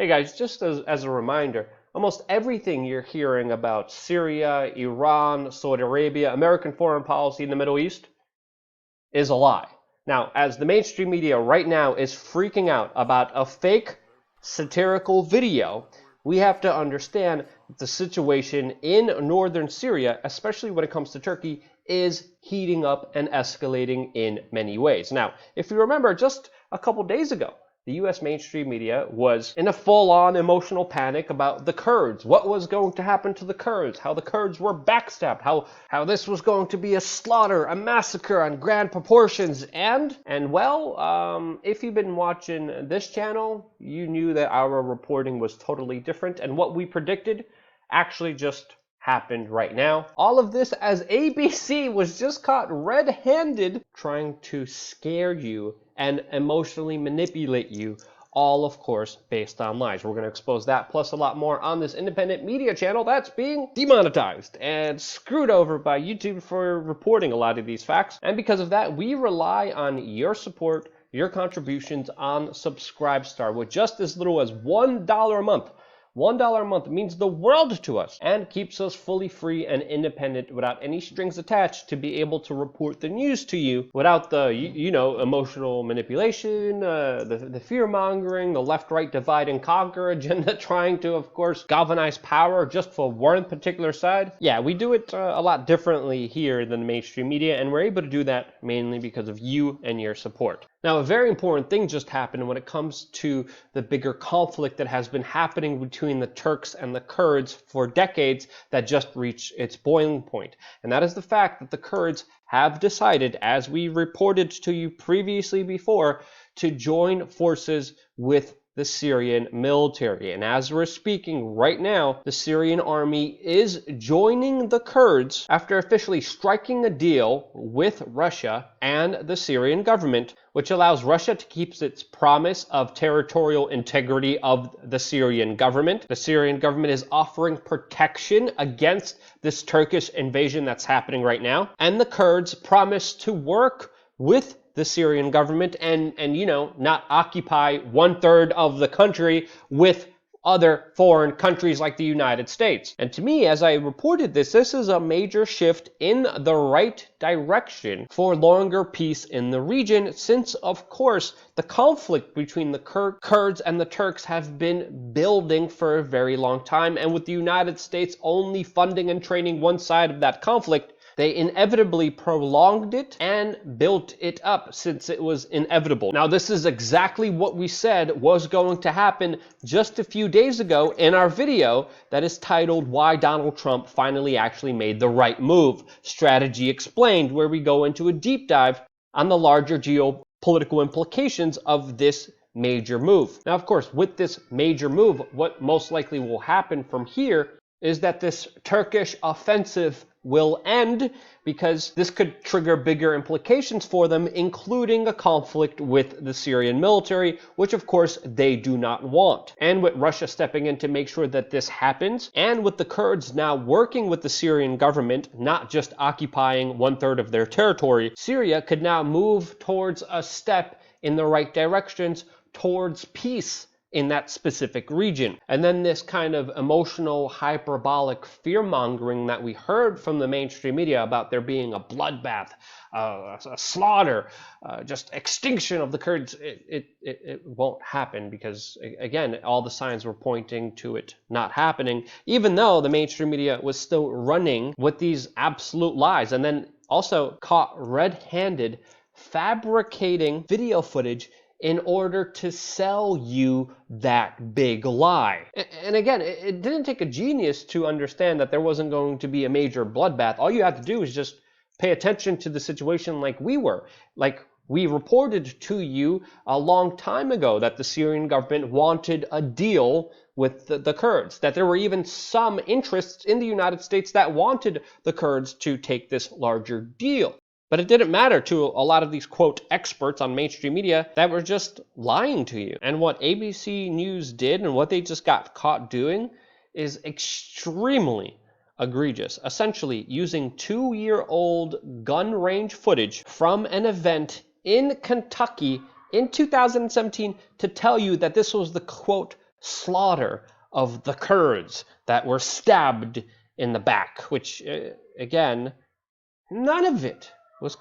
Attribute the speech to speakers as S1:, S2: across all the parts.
S1: Hey guys, just as a reminder, almost everything you're hearing about Syria, Iran, Saudi Arabia, American foreign policy in the Middle East is a lie. Now, as the mainstream media right now is freaking out about a fake satirical video, we have to understand that the situation in northern Syria, especially when it comes to Turkey, is heating up and escalating in many ways. Now, if you remember, just a couple days ago, the US mainstream media was in a full-on emotional panic about the Kurds. What was going to happen to the Kurds? How the Kurds were backstabbed. How this was going to be a slaughter, a massacre on grand proportions. And well, if you've been watching this channel, you knew that our reporting was totally different. And what we predicted actually just happened right now. All of this as ABC was just caught red-handed trying to scare you and emotionally manipulate you, all of course based on lies. We're going to expose that plus a lot more on this independent media channel that's being demonetized and screwed over by YouTube for reporting a lot of these facts. And because of that, we rely on your support, your contributions on Subscribestar with just as little as $1 a month. $1 a month means the world to us and keeps us fully free and independent without any strings attached to be able to report the news to you without the, emotional manipulation, the fear-mongering, the left-right divide and conquer agenda trying to, of course, galvanize power just for one particular side. Yeah, we do it a lot differently here than the mainstream media, and we're able to do that mainly because of you and your support. Now, a very important thing just happened when it comes to the bigger conflict that has been happening between the Turks and the Kurds for decades that just reached its boiling point. And that is the fact that the Kurds have decided, as we reported to you previously before, to join forces with the Syrian military. And as we're speaking right now, the Syrian army is joining the Kurds after officially striking a deal with Russia and the Syrian government, which allows Russia to keep its promise of territorial integrity of the Syrian government. The Syrian government is offering protection against this Turkish invasion that's happening right now. And the Kurds promise to work with the Syrian government and not occupy 1/3 of the country with other foreign countries like the United States. And to me, as I reported this is a major shift in the right direction for longer peace in the region, since, of course, the conflict between the Kurds and the Turks have been building for a very long time. And with the United States only funding and training one side of that conflict, they inevitably prolonged it and built it up since it was inevitable. Now, this is exactly what we said was going to happen just a few days ago in our video that is titled Why Donald Trump Finally Actually Made the Right Move, Strategy Explained, where we go into a deep dive on the larger geopolitical implications of this major move. Now, of course, with this major move, what most likely will happen from here is that this Turkish offensive will end, because this could trigger bigger implications for them, including a conflict with the Syrian military, which of course they do not want. And with Russia stepping in to make sure that this happens, and with the Kurds now working with the Syrian government, not just occupying 1/3 of their territory, Syria could now move towards a step in the right directions towards peace in that specific region. And then this kind of emotional, hyperbolic fear-mongering that we heard from the mainstream media about there being a bloodbath, a slaughter, just extinction of the Kurds, it won't happen, because, again, all the signs were pointing to it not happening, even though the mainstream media was still running with these absolute lies, and then also caught red-handed fabricating video footage in order to sell you that big lie. And again, it didn't take a genius to understand that there wasn't going to be a major bloodbath. All you have to do is just pay attention to the situation like we were. Like we reported to you a long time ago that the Syrian government wanted a deal with the Kurds, that there were even some interests in the United States that wanted the Kurds to take this larger deal. But it didn't matter to a lot of these, quote, experts on mainstream media that were just lying to you. And what ABC News did and what they just got caught doing is extremely egregious. Essentially using 2-year-old gun range footage from an event in Kentucky in 2017 to tell you that this was the, quote, slaughter of the Kurds that were stabbed in the back, which, again, none of it was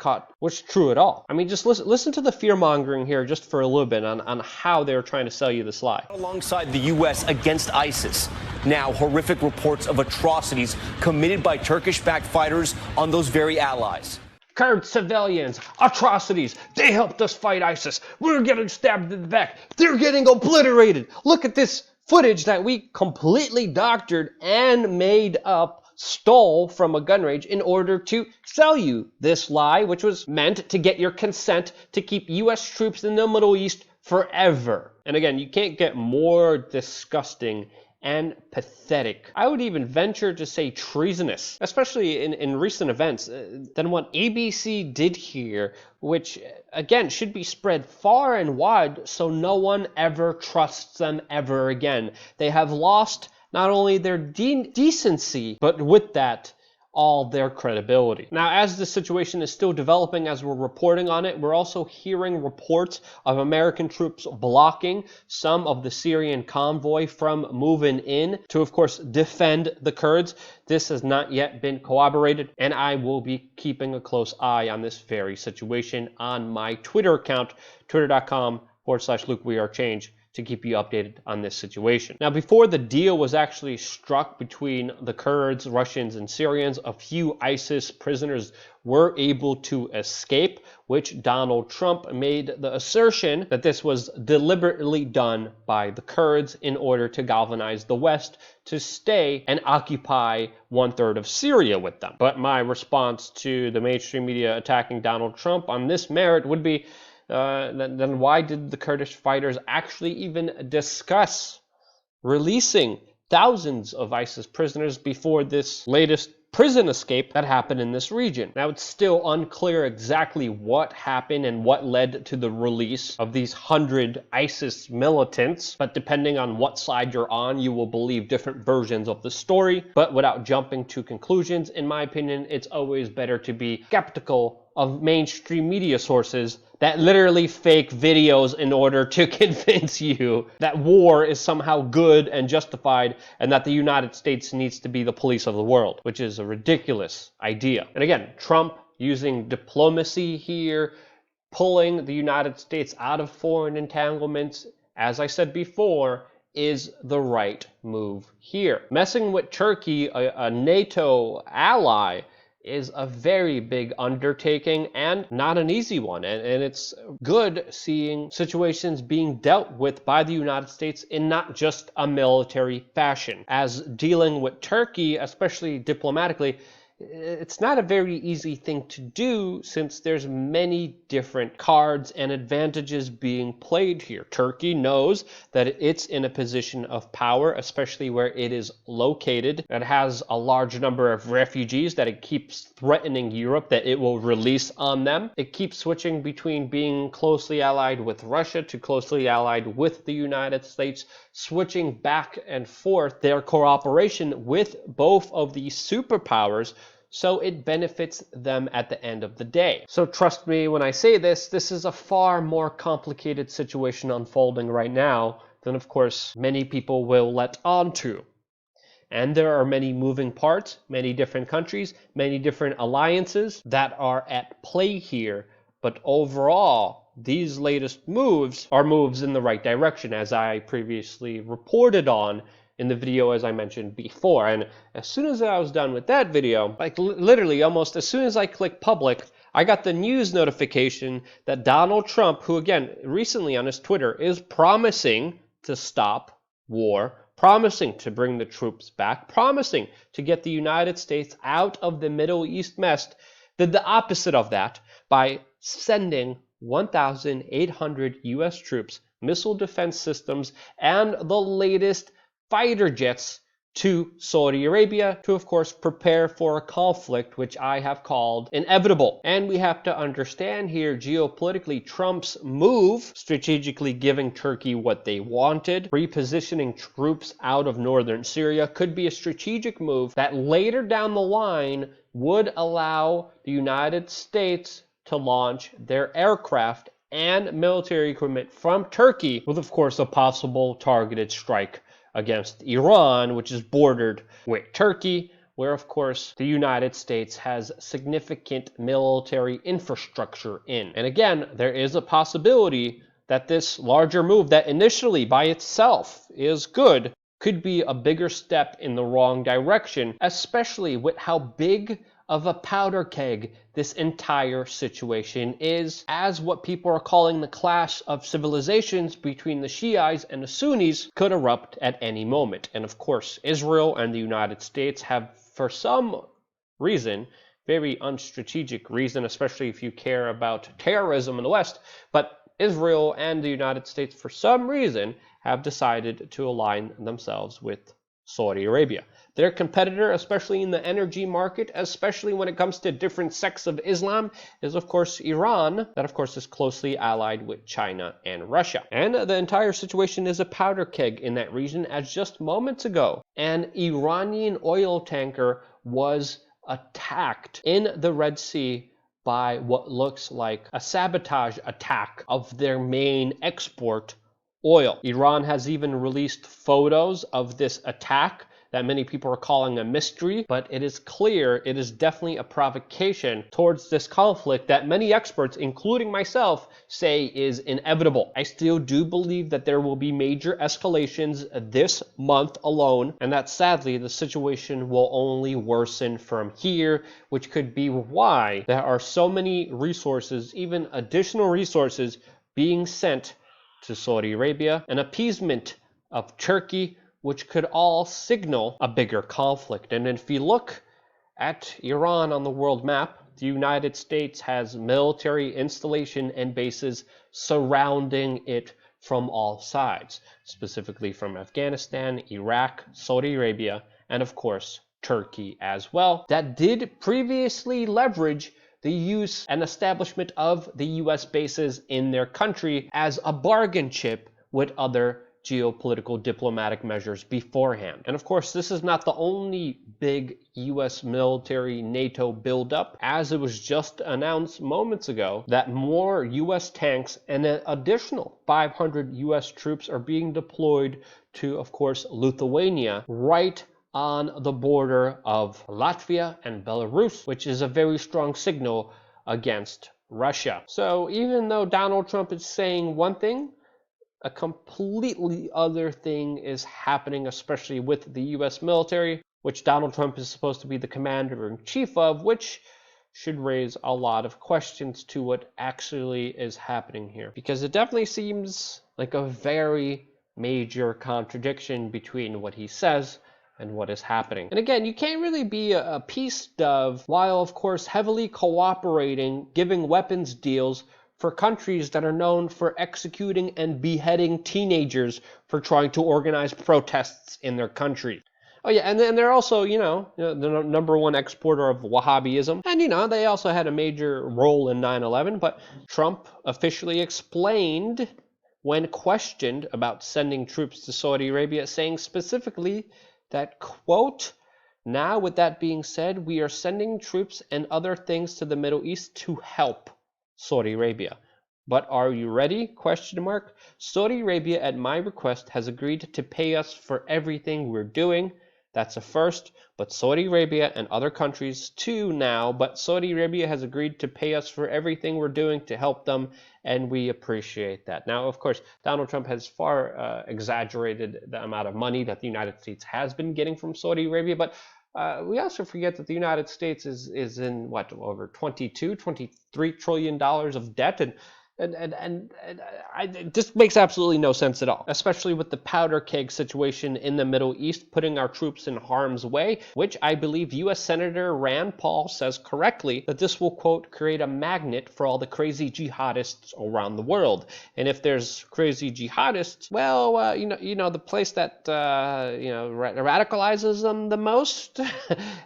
S1: true at all. I mean, just listen to the fear-mongering here just for a little bit on how they're trying to sell you this lie.
S2: Alongside the U.S. against ISIS, now horrific reports of atrocities committed by Turkish-backed fighters on those very allies.
S1: Kurd civilians, atrocities, they helped us fight ISIS. We're getting stabbed in the back. They're getting obliterated. Look at this footage that we completely doctored and made up, stole from a gun range in order to sell you this lie, which was meant to get your consent to keep U.S. troops in the Middle East forever. And again, you can't get more disgusting and pathetic. I would even venture to say treasonous, especially in recent events, than what ABC did here, which, again, should be spread far and wide so no one ever trusts them ever again. They have lost not only their decency, but with that, all their credibility. Now, as the situation is still developing, as we're reporting on it, we're also hearing reports of American troops blocking some of the Syrian convoy from moving in to, of course, defend the Kurds. This has not yet been corroborated, and I will be keeping a close eye on this very situation on my Twitter account, twitter.com/LukeWeAreChange, to keep you updated on this situation. Now, before the deal was actually struck between the Kurds, Russians, and Syrians, a few ISIS prisoners were able to escape, which Donald Trump made the assertion that this was deliberately done by the Kurds in order to galvanize the West to stay and occupy 1/3 of Syria with them. But my response to the mainstream media attacking Donald Trump on this merit would be, then why did the Kurdish fighters actually even discuss releasing thousands of ISIS prisoners before this latest prison escape that happened in this region? Now, it's still unclear exactly what happened and what led to the release of these 100 ISIS militants, but depending on what side you're on, you will believe different versions of the story. But without jumping to conclusions, in my opinion, it's always better to be skeptical of mainstream media sources that literally fake videos in order to convince you that war is somehow good and justified and that the United States needs to be the police of the world, which is a ridiculous idea. And again, Trump using diplomacy here, pulling the United States out of foreign entanglements, as I said before, is the right move here. Messing with Turkey, a NATO ally, is a very big undertaking and not an easy one. And it's good seeing situations being dealt with by the United States in not just a military fashion. As dealing with Turkey, especially diplomatically, it's not a very easy thing to do since there's many different cards and advantages being played here. Turkey knows that it's in a position of power, especially where it is located. It has a large number of refugees that it keeps threatening Europe that it will release on them. It keeps switching between being closely allied with Russia to closely allied with the United States, switching back and forth their cooperation with both of these superpowers, so it benefits them at the end of the day. So trust me when I say this is a far more complicated situation unfolding right now than, of course, many people will let on to. And there are many moving parts, many different countries, many different alliances that are at play here. But overall, these latest moves are moves in the right direction, as I previously reported on in the video, as I mentioned before. And as soon as I was done with that video, like literally almost as soon as I clicked public, I got the news notification that Donald Trump, who again recently on his Twitter is promising to stop war, promising to bring the troops back, promising to get the United States out of the Middle East mess, did the opposite of that by sending 1,800 U.S. troops, missile defense systems, and the latest fighter jets to Saudi Arabia to, of course, prepare for a conflict which I have called inevitable. And we have to understand here, geopolitically, Trump's move, strategically giving Turkey what they wanted, repositioning troops out of northern Syria, could be a strategic move that later down the line would allow the United States to launch their aircraft and military equipment from Turkey, with of course a possible targeted strike against Iran, which is bordered with Turkey, where of course the United States has significant military infrastructure in. And again, there is a possibility that this larger move that initially by itself is good could be a bigger step in the wrong direction, especially with how big of a powder keg this entire situation is, as what people are calling the clash of civilizations between the Shiites and the Sunnis could erupt at any moment. And of course, Israel and the United States have, for some reason, very unstrategic reason, especially if you care about terrorism in the West, but Israel and the United States, for some reason, have decided to align themselves with Saudi Arabia. Their competitor, especially in the energy market, especially when it comes to different sects of Islam, is of course Iran, that of course is closely allied with China and Russia. And the entire situation is a powder keg in that region, as just moments ago, an Iranian oil tanker was attacked in the Red Sea by what looks like a sabotage attack of their main export, oil. Iran has even released photos of this attack that many people are calling a mystery, but it is clear it is definitely a provocation towards this conflict that many experts, including myself, say is inevitable. I still do believe that there will be major escalations this month alone, and that sadly the situation will only worsen from here, which could be why there are so many resources, even additional resources, being sent to Saudi Arabia, an appeasement of Turkey, which could all signal a bigger conflict. And if you look at Iran on the world map, the United States has military installation and bases surrounding it from all sides, specifically from Afghanistan, Iraq, Saudi Arabia, and of course, Turkey as well, that did previously leverage the use and establishment of the US bases in their country as a bargain chip with other geopolitical diplomatic measures beforehand. And of course, this is not the only big US military NATO buildup, as it was just announced moments ago that more US tanks and an additional 500 US troops are being deployed to, of course, Lithuania, right on the border of Latvia and Belarus, which is a very strong signal against Russia. So even though Donald Trump is saying one thing, a completely other thing is happening, especially with the US military, which Donald Trump is supposed to be the commander-in-chief of, which should raise a lot of questions to what actually is happening here. Because it definitely seems like a very major contradiction between what he says and what is happening. And again, you can't really be a peace dove while, of course, heavily cooperating, giving weapons deals for countries that are known for executing and beheading teenagers for trying to organize protests in their country. Oh yeah, and then they're also, the number one exporter of Wahhabism. And, they also had a major role in 9/11, but Trump officially explained when questioned about sending troops to Saudi Arabia, saying specifically that, quote, "Now with that being said, we are sending troops and other things to the Middle East to help Saudi Arabia. But are you ready? Question mark. Saudi Arabia, at my request, has agreed to pay us for everything we're doing. That's a first, but Saudi Arabia and other countries too now, but Saudi Arabia has agreed to pay us for everything we're doing to help them, and we appreciate that." Now, of course, Donald Trump has far exaggerated the amount of money that the United States has been getting from Saudi Arabia, but we also forget that the United States is in over 22, 23 trillion dollars of debt, and it just makes absolutely no sense at all, especially with the powder keg situation in the Middle East, putting our troops in harm's way, which I believe U.S. Senator Rand Paul says correctly that this will, quote, "create a magnet for all the crazy jihadists around the world." And if there's crazy jihadists, well, the place that radicalizes them the most,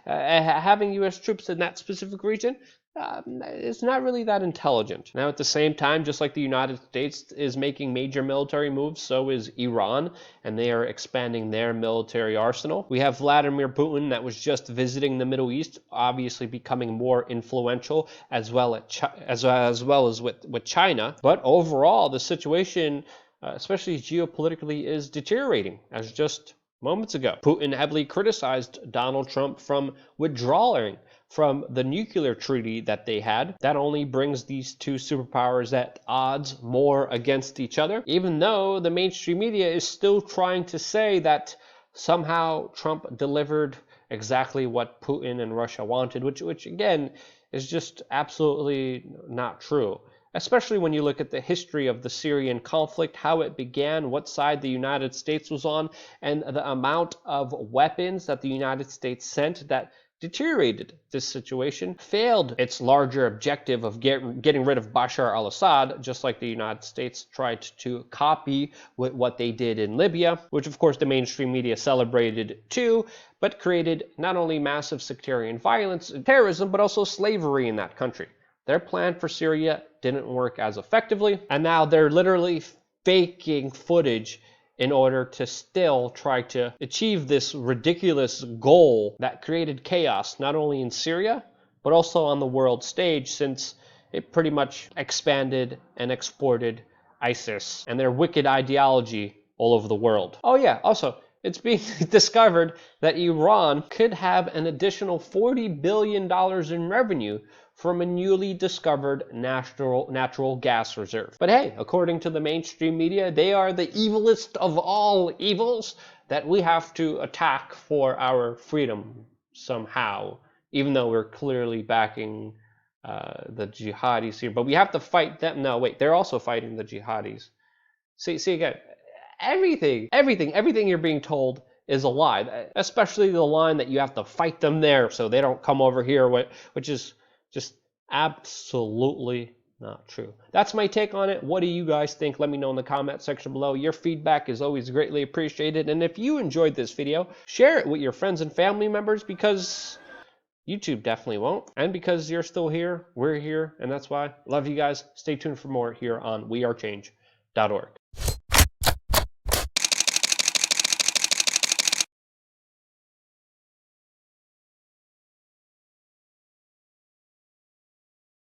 S1: having U.S. troops in that specific region, it's not really that intelligent. Now, at the same time, just like the United States is making major military moves, so is Iran, and they are expanding their military arsenal. We have Vladimir Putin that was just visiting the Middle East, obviously becoming more influential as well as with China. But overall, the situation, especially geopolitically, is deteriorating, as just moments ago. Putin heavily criticized Donald Trump from withdrawing from the nuclear treaty that they had. That only brings these two superpowers at odds more against each other, even though the mainstream media is still trying to say that somehow Trump delivered exactly what Putin and Russia wanted, which again is just absolutely not true. Especially when you look at the history of the Syrian conflict, how it began, what side the United States was on, and the amount of weapons that the United States sent that deteriorated this situation, failed its larger objective of getting rid of Bashar al-Assad, just like the United States tried to copy what they did in Libya, which of course the mainstream media celebrated too, but created not only massive sectarian violence and terrorism, but also slavery in that country. Their plan for Syria didn't work as effectively, and now they're literally faking footage in order to still try to achieve this ridiculous goal that created chaos not only in Syria, but also on the world stage, since it pretty much expanded and exported ISIS and their wicked ideology all over the world. Oh yeah, also, it's being discovered that Iran could have an additional $40 billion in revenue from a newly discovered natural gas reserve. But hey, according to the mainstream media, they are the evilest of all evils that we have to attack for our freedom somehow, even though we're clearly backing the jihadis here. But we have to fight them. No, wait, they're also fighting the jihadis. See again, everything you're being told is a lie, especially the line that you have to fight them there so they don't come over here, which is just absolutely not true. That's my take on it. What do you guys think? Let me know in the comment section below. Your feedback is always greatly appreciated. And if you enjoyed this video, share it with your friends and family members, because YouTube definitely won't. And because you're still here, we're here, and that's why. Love you guys. Stay tuned for more here on wearechange.org.